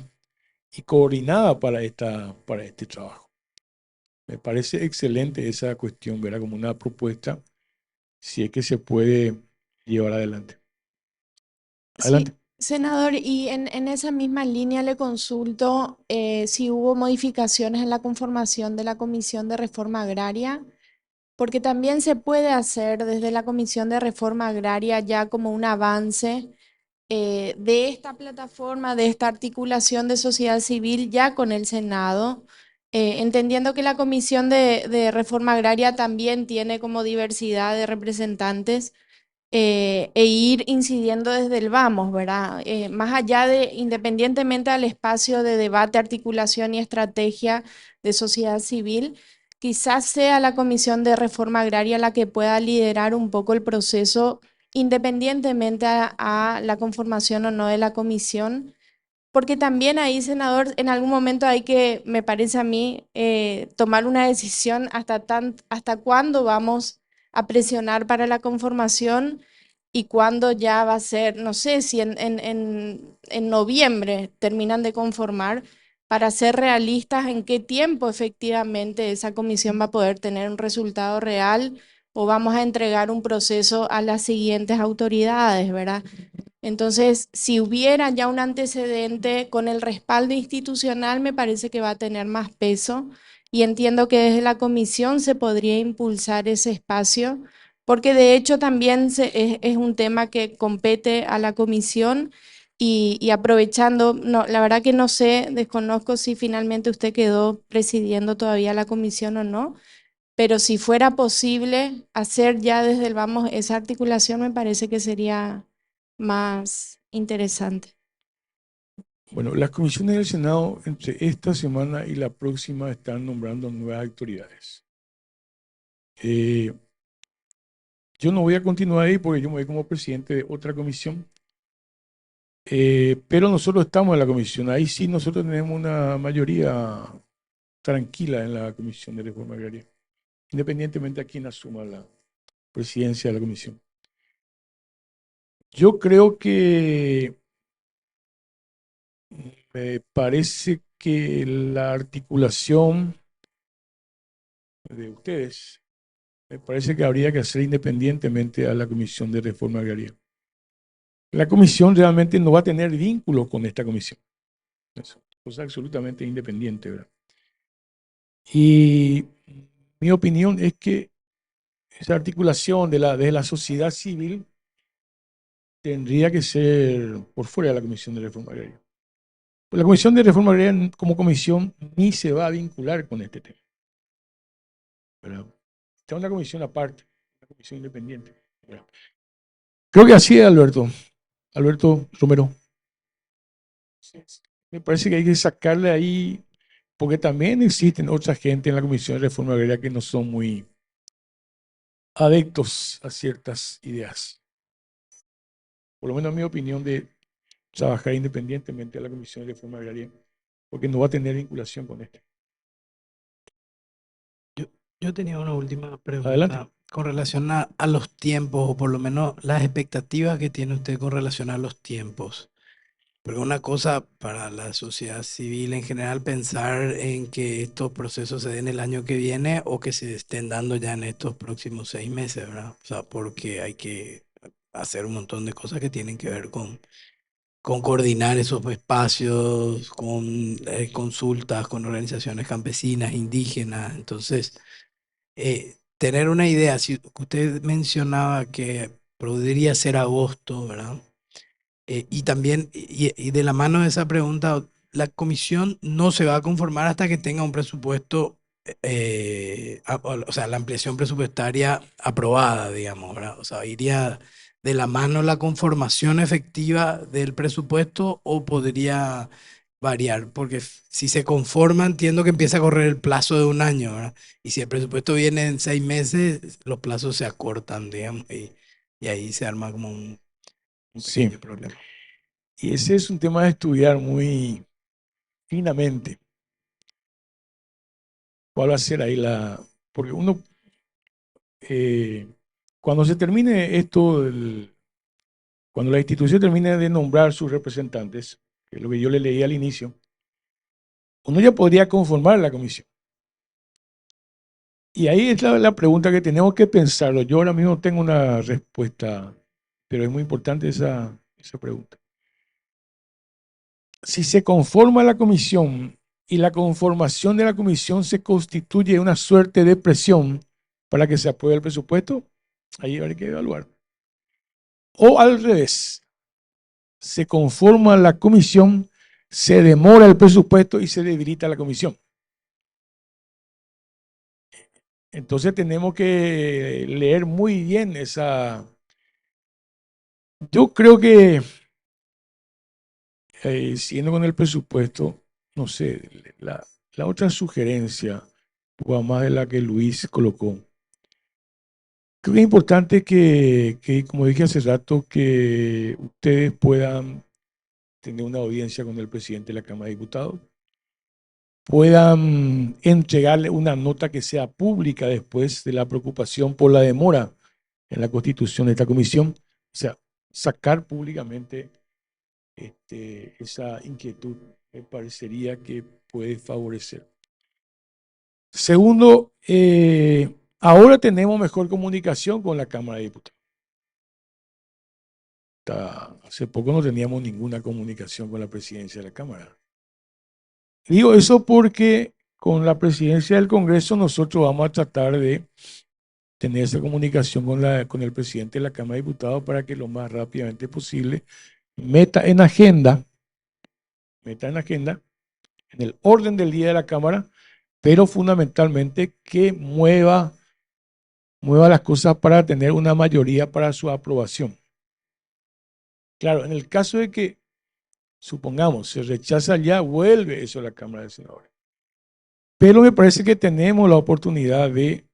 y coordinada para este trabajo. Me parece excelente esa cuestión, ¿verdad? Como una propuesta, si es que se puede llevar adelante. Adelante. Sí, senador, y en esa misma línea le consulto si hubo modificaciones en la conformación de la Comisión de Reforma Agraria, porque también se puede hacer desde la Comisión de Reforma Agraria ya como un avance de esta plataforma, de esta articulación de sociedad civil ya con el Senado, entendiendo que la Comisión de Reforma Agraria también tiene como diversidad de representantes e ir incidiendo desde el vamos, ¿verdad? Más allá de, independientemente al espacio de debate, articulación y estrategia de sociedad civil, quizás sea la Comisión de Reforma Agraria la que pueda liderar un poco el proceso, independientemente a la conformación o no de la comisión. Porque también ahí, senador, en algún momento hay que, me parece a mí, tomar una decisión hasta cuándo vamos a presionar para la conformación y cuándo ya va a ser, no sé si en noviembre terminan de conformar, para ser realistas en qué tiempo efectivamente esa comisión va a poder tener un resultado real o vamos a entregar un proceso a las siguientes autoridades, ¿verdad? Entonces, si hubiera ya un antecedente con el respaldo institucional, me parece que va a tener más peso y entiendo que desde la comisión se podría impulsar ese espacio, porque de hecho también es un tema que compete a la comisión y aprovechando, no, la verdad que no sé, desconozco si finalmente usted quedó presidiendo todavía la comisión o no, pero si fuera posible hacer ya desde el vamos esa articulación, me parece que sería más interesante. Bueno, las comisiones del Senado entre esta semana y la próxima están nombrando nuevas autoridades. Yo no voy a continuar ahí porque yo me voy como presidente de otra comisión, pero nosotros estamos en la comisión. Ahí sí nosotros tenemos una mayoría tranquila en la Comisión de Reforma Agraria, independientemente a quién asuma la presidencia de la comisión. Yo creo que me parece que la articulación de ustedes, me parece que habría que hacer independientemente a la Comisión de Reforma Agraria. La comisión realmente no va a tener vínculo con esta comisión. Es cosa absolutamente independiente, ¿verdad? Y mi opinión es que esa articulación de la sociedad civil tendría que ser por fuera de la Comisión de Reforma Agraria. Pues la Comisión de Reforma Agraria como comisión ni se va a vincular con este tema, ¿verdad? Está una comisión aparte, una comisión independiente, ¿verdad? Creo que así es, Alberto. Alberto Romero. Me parece que hay que sacarle ahí, porque también existen otra gente en la Comisión de Reforma Agraria que no son muy adeptos a ciertas ideas. Por lo menos en mi opinión de trabajar independientemente de la Comisión de Reforma Agraria, porque no va a tener vinculación con esto. Yo tenía una última pregunta Adelante. con relación a los tiempos, o por lo menos las expectativas que tiene usted con relación a los tiempos. Porque una cosa para la sociedad civil en general pensar en que estos procesos se den el año que viene o que se estén dando ya en estos próximos 6 meses, ¿verdad? O sea, porque hay que hacer un montón de cosas que tienen que ver con coordinar esos espacios, con consultas, con organizaciones campesinas, indígenas. Entonces, tener una idea, si usted mencionaba que podría ser agosto, ¿verdad? Y también, y de la mano de esa pregunta, la comisión no se va a conformar hasta que tenga un presupuesto, o sea, la ampliación presupuestaria aprobada, digamos, ¿verdad? O sea, iría de la mano la conformación efectiva del presupuesto o podría variar, porque si se conforma, entiendo que empieza a correr el plazo de un año, ¿verdad? Y si el presupuesto viene en 6 meses, los plazos se acortan, digamos, y ahí se arma como un Sí, pequeño problema. y ese es un tema de estudiar muy finamente. ¿Cuál va a ser ahí la...? Porque uno, cuando se termine esto, cuando la institución termine de nombrar sus representantes, que es lo que yo le leí al inicio, uno ya podría conformar la comisión. Y ahí es la pregunta que tenemos que pensarlo. Yo ahora mismo tengo una respuesta, pero es muy importante esa pregunta. Si se conforma la comisión y la conformación de la comisión se constituye una suerte de presión para que se apruebe el presupuesto, ahí habría que evaluar. O al revés, se conforma la comisión, se demora el presupuesto y se debilita la comisión. Entonces tenemos que leer muy bien esa... Yo creo que, siguiendo con el presupuesto, no sé, la otra sugerencia, o más de la que Luis colocó, creo que es importante que, como dije hace rato, que ustedes puedan tener una audiencia con el presidente de la Cámara de Diputados puedan entregarle una nota que sea pública después de la preocupación por la demora en la constitución de esta comisión. O sea, sacar públicamente esa inquietud me parecería que puede favorecer. Segundo, ahora tenemos mejor comunicación con la Cámara de Diputados. Hace poco no teníamos ninguna comunicación con la presidencia de la Cámara. Digo eso porque con la presidencia del Congreso nosotros vamos a tratar de tener esa comunicación con el presidente de la Cámara de Diputados para que lo más rápidamente posible meta en agenda, en el orden del día de la Cámara, pero fundamentalmente que mueva las cosas para tener una mayoría para su aprobación. Claro, en el caso de que, supongamos, se rechaza ya, vuelve eso a la Cámara de Senadores. Pero me parece que tenemos la oportunidad de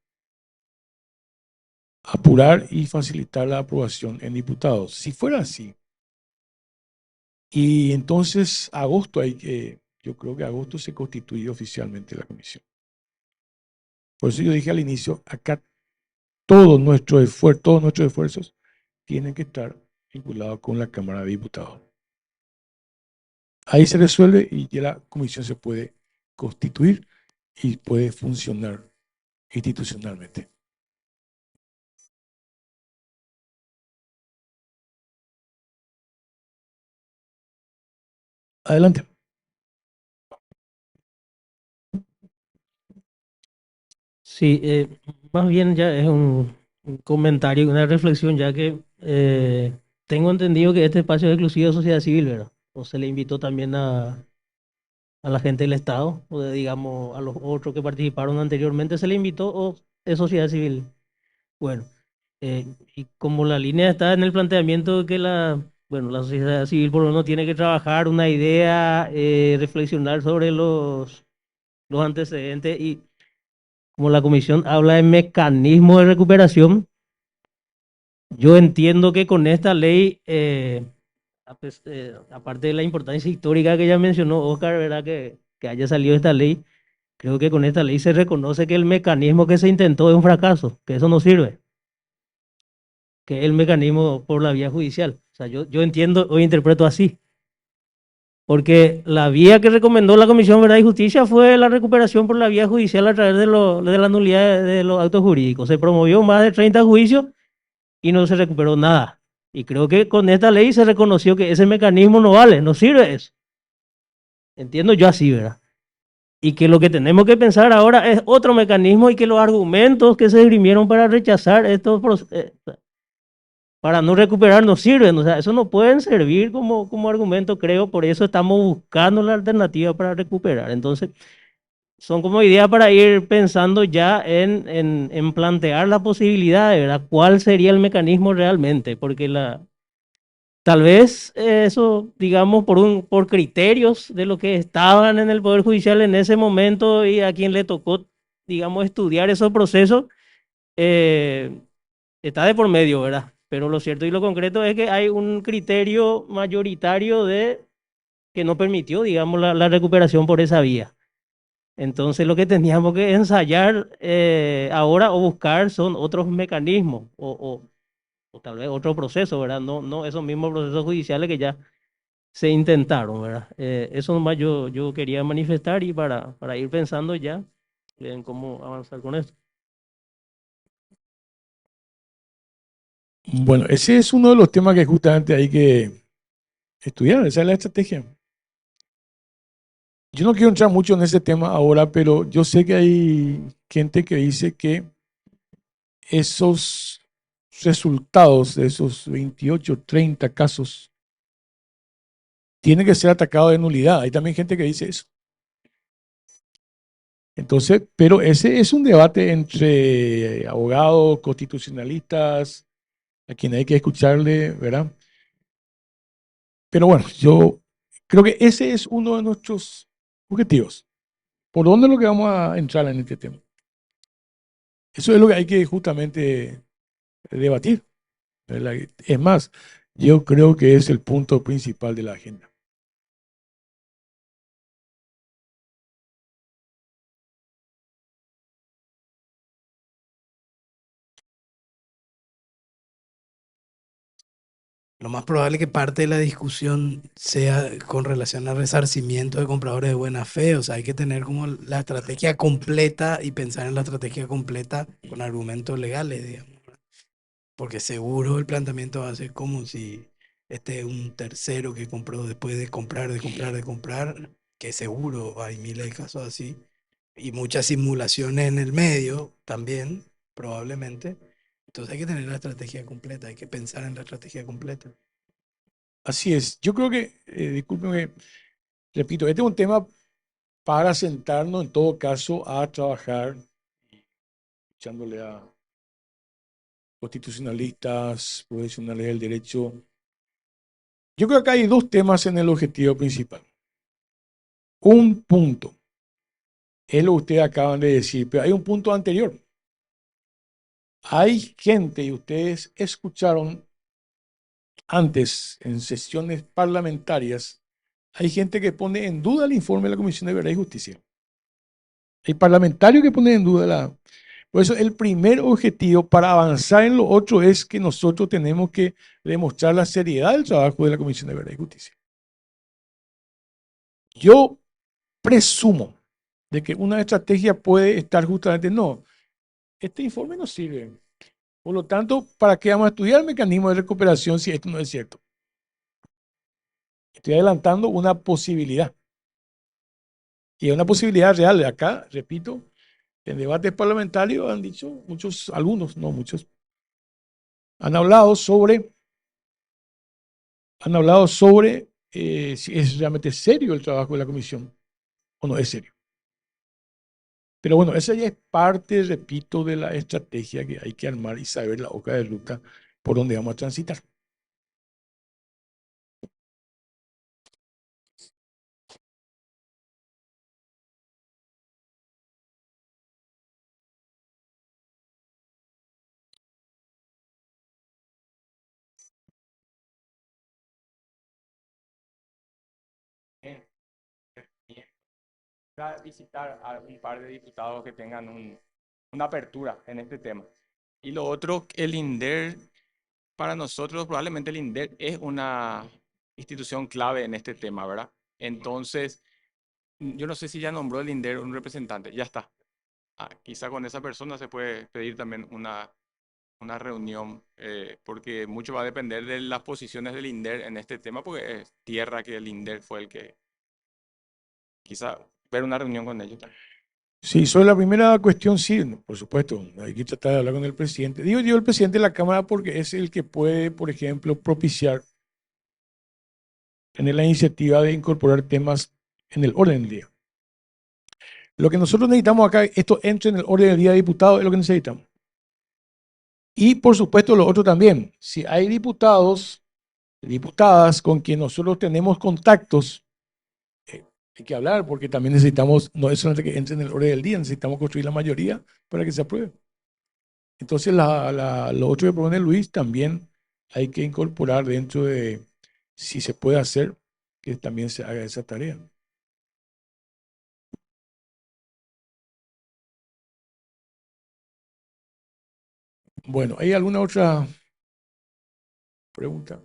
apurar y facilitar la aprobación en diputados. Si fuera así, y entonces agosto yo creo que agosto se constituye oficialmente la comisión. Por eso yo dije al inicio, acá todos nuestros esfuerzos tienen que estar vinculados con la Cámara de Diputados. Ahí se resuelve y ya la comisión se puede constituir y puede funcionar institucionalmente. Adelante. Sí, más bien ya es un comentario, una reflexión, ya que tengo entendido que este espacio es exclusivo de sociedad civil, ¿verdad? O se le invitó también a la gente del Estado, o digamos a los otros que participaron anteriormente, se le invitó o es sociedad civil. Bueno, y como la línea está en el planteamiento de que la sociedad civil por lo menos tiene que trabajar una idea, reflexionar sobre los antecedentes y como la comisión habla de mecanismo de recuperación, yo entiendo que con esta ley, aparte de la importancia histórica que ya mencionó Oscar, ¿verdad? Que haya salido esta ley, creo que con esta ley se reconoce que el mecanismo que se intentó es un fracaso, que eso no sirve, que es el mecanismo por la vía judicial. O sea, yo entiendo o interpreto así. Porque la vía que recomendó la Comisión de Verdad y Justicia fue la recuperación por la vía judicial a través de la nulidad de los actos jurídicos. Se promovió más de 30 juicios y no se recuperó nada. Y creo que con esta ley se reconoció que ese mecanismo no vale, no sirve eso. Entiendo yo así, ¿verdad? Y que lo que tenemos que pensar ahora es otro mecanismo y que los argumentos que se esgrimieron para rechazar estos para no recuperar no sirven, o sea, eso no pueden servir como argumento, creo, por eso estamos buscando la alternativa para recuperar. Entonces, son como ideas para ir pensando ya en plantear la posibilidad, ¿verdad? ¿Cuál sería el mecanismo realmente? Porque tal vez eso, digamos, por criterios de lo que estaban en el Poder Judicial en ese momento y a quien le tocó, digamos, estudiar esos procesos, está de por medio, ¿verdad? Pero lo cierto y lo concreto es que hay un criterio mayoritario de que no permitió, digamos, la recuperación por esa vía. Entonces lo que teníamos que ensayar ahora o buscar son otros mecanismos o tal vez otro proceso, ¿verdad? No esos mismos procesos judiciales que ya se intentaron, ¿verdad? Eso nomás yo quería manifestar y para ir pensando ya en cómo avanzar con esto. Bueno, ese es uno de los temas que justamente hay que estudiar, esa es la estrategia. Yo no quiero entrar mucho en ese tema ahora, pero yo sé que hay gente que dice que esos resultados de esos 28, 30 casos tienen que ser atacados de nulidad. Hay también gente que dice eso. Entonces, pero ese es un debate entre abogados, constitucionalistas, a quien hay que escucharle, ¿verdad? Pero bueno, yo creo que ese es uno de nuestros objetivos. ¿Por dónde es lo que vamos a entrar en este tema? Eso es lo que hay que justamente debatir, ¿verdad? Es más, yo creo que es el punto principal de la agenda. lo más probable es que parte de la discusión sea con relación al resarcimiento de compradores de buena fe. O sea, hay que tener como la estrategia completa y pensar en la estrategia completa con argumentos legales, digamos. Porque seguro el planteamiento va a ser como si este es un tercero que compró después de comprar, que seguro hay miles de casos así. Y muchas simulaciones en el medio también, probablemente. Entonces hay que tener la estrategia completa, hay que pensar en la estrategia completa. Así es. Yo creo que, discúlpeme, repito, este es un tema para sentarnos en todo caso a trabajar, echándole a constitucionalistas, profesionales del derecho. Yo creo que acá hay dos temas en el objetivo principal. Un punto es lo que ustedes acaban de decir, pero hay un punto anterior. Hay gente, y ustedes escucharon antes en sesiones parlamentarias, hay gente que pone en duda el informe de la Comisión de Verdad y Justicia. Hay parlamentarios que ponen en duda la... Por eso el primer objetivo para avanzar en lo otro es que nosotros tenemos que demostrar la seriedad del trabajo de la Comisión de Verdad y Justicia. Yo presumo de que una estrategia puede estar justamente, no, este informe no sirve. Por lo tanto, ¿para qué vamos a estudiar el mecanismo de recuperación si esto no es cierto? Estoy adelantando una posibilidad. Y es una posibilidad real. Acá, repito, en debates parlamentarios han dicho muchos, algunos, no muchos, han hablado sobre si es realmente serio el trabajo de la comisión o no es serio. Pero bueno, esa ya es parte, repito, de la estrategia que hay que armar y saber la hoja de ruta por donde vamos a transitar. Visitar a un par de diputados que tengan una apertura en este tema. Y lo otro, el INDER, para nosotros probablemente el INDER es una institución clave en este tema, ¿verdad? Entonces, yo no sé si ya nombró el INDER un representante, ya está. Quizá con esa persona se puede pedir también una reunión, porque mucho va a depender de las posiciones del INDER en este tema, porque es tierra que el INDER fue el que quizá ver una reunión con ellos también. Sí, sobre la primera cuestión, sí, por supuesto, hay que tratar de hablar con el presidente. Digo yo el presidente de la Cámara porque es el que puede, por ejemplo, propiciar, tener la iniciativa de incorporar temas en el orden del día. Lo que nosotros necesitamos acá, esto entre en el orden del día de diputados, es lo que necesitamos. Y por supuesto lo otro también, si hay diputados, diputadas con quien nosotros tenemos contactos, hay que hablar porque también necesitamos, no es solamente que entre en el orden del día, necesitamos construir la mayoría para que se apruebe. Entonces lo otro que propone Luis también hay que incorporar dentro de, si se puede hacer, que también se haga esa tarea. Bueno, ¿hay alguna otra pregunta?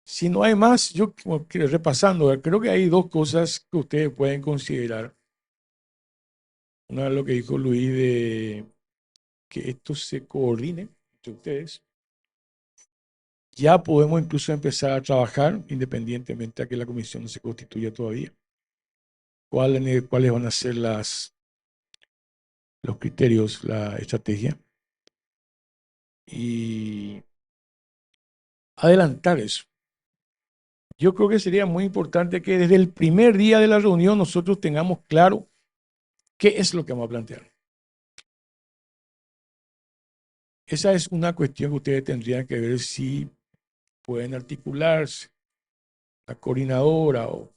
Si no hay más, yo como que repasando, creo que hay dos cosas que ustedes pueden considerar. Una es lo que dijo Luis de que esto se coordine entre ustedes. Ya podemos incluso empezar a trabajar independientemente a que la comisión no se constituya todavía. ¿Cuáles van a ser los criterios, la estrategia? Y adelantar eso. Yo creo que sería muy importante que desde el primer día de la reunión nosotros tengamos claro qué es lo que vamos a plantear. Esa es una cuestión que ustedes tendrían que ver si pueden articularse, la coordinadora o...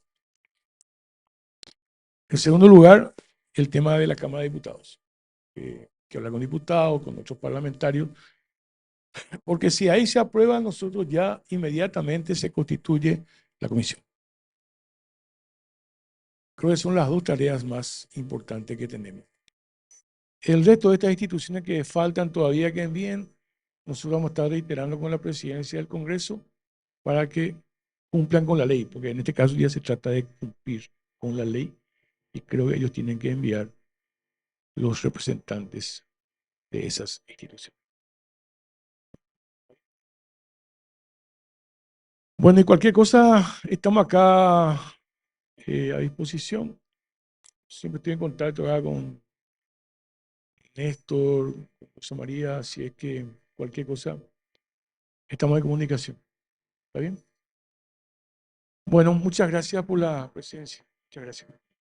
En segundo lugar, el tema de la Cámara de Diputados. Que hablar con diputados, con otros parlamentarios, porque si ahí se aprueba, nosotros ya inmediatamente se constituye la comisión. Creo que son las dos tareas más importantes que tenemos. El resto de estas instituciones que faltan todavía que envíen, nosotros vamos a estar reiterando con la presidencia del Congreso para que cumplan con la ley, porque en este caso ya se trata de cumplir con la ley y creo que ellos tienen que enviar los representantes de esas instituciones. Bueno, y cualquier cosa, estamos acá a disposición. Siempre estoy en contacto acá con Néstor, con José María, si es que cualquier cosa, estamos en comunicación. ¿Está bien? Bueno, muchas gracias por la presencia. Muchas gracias.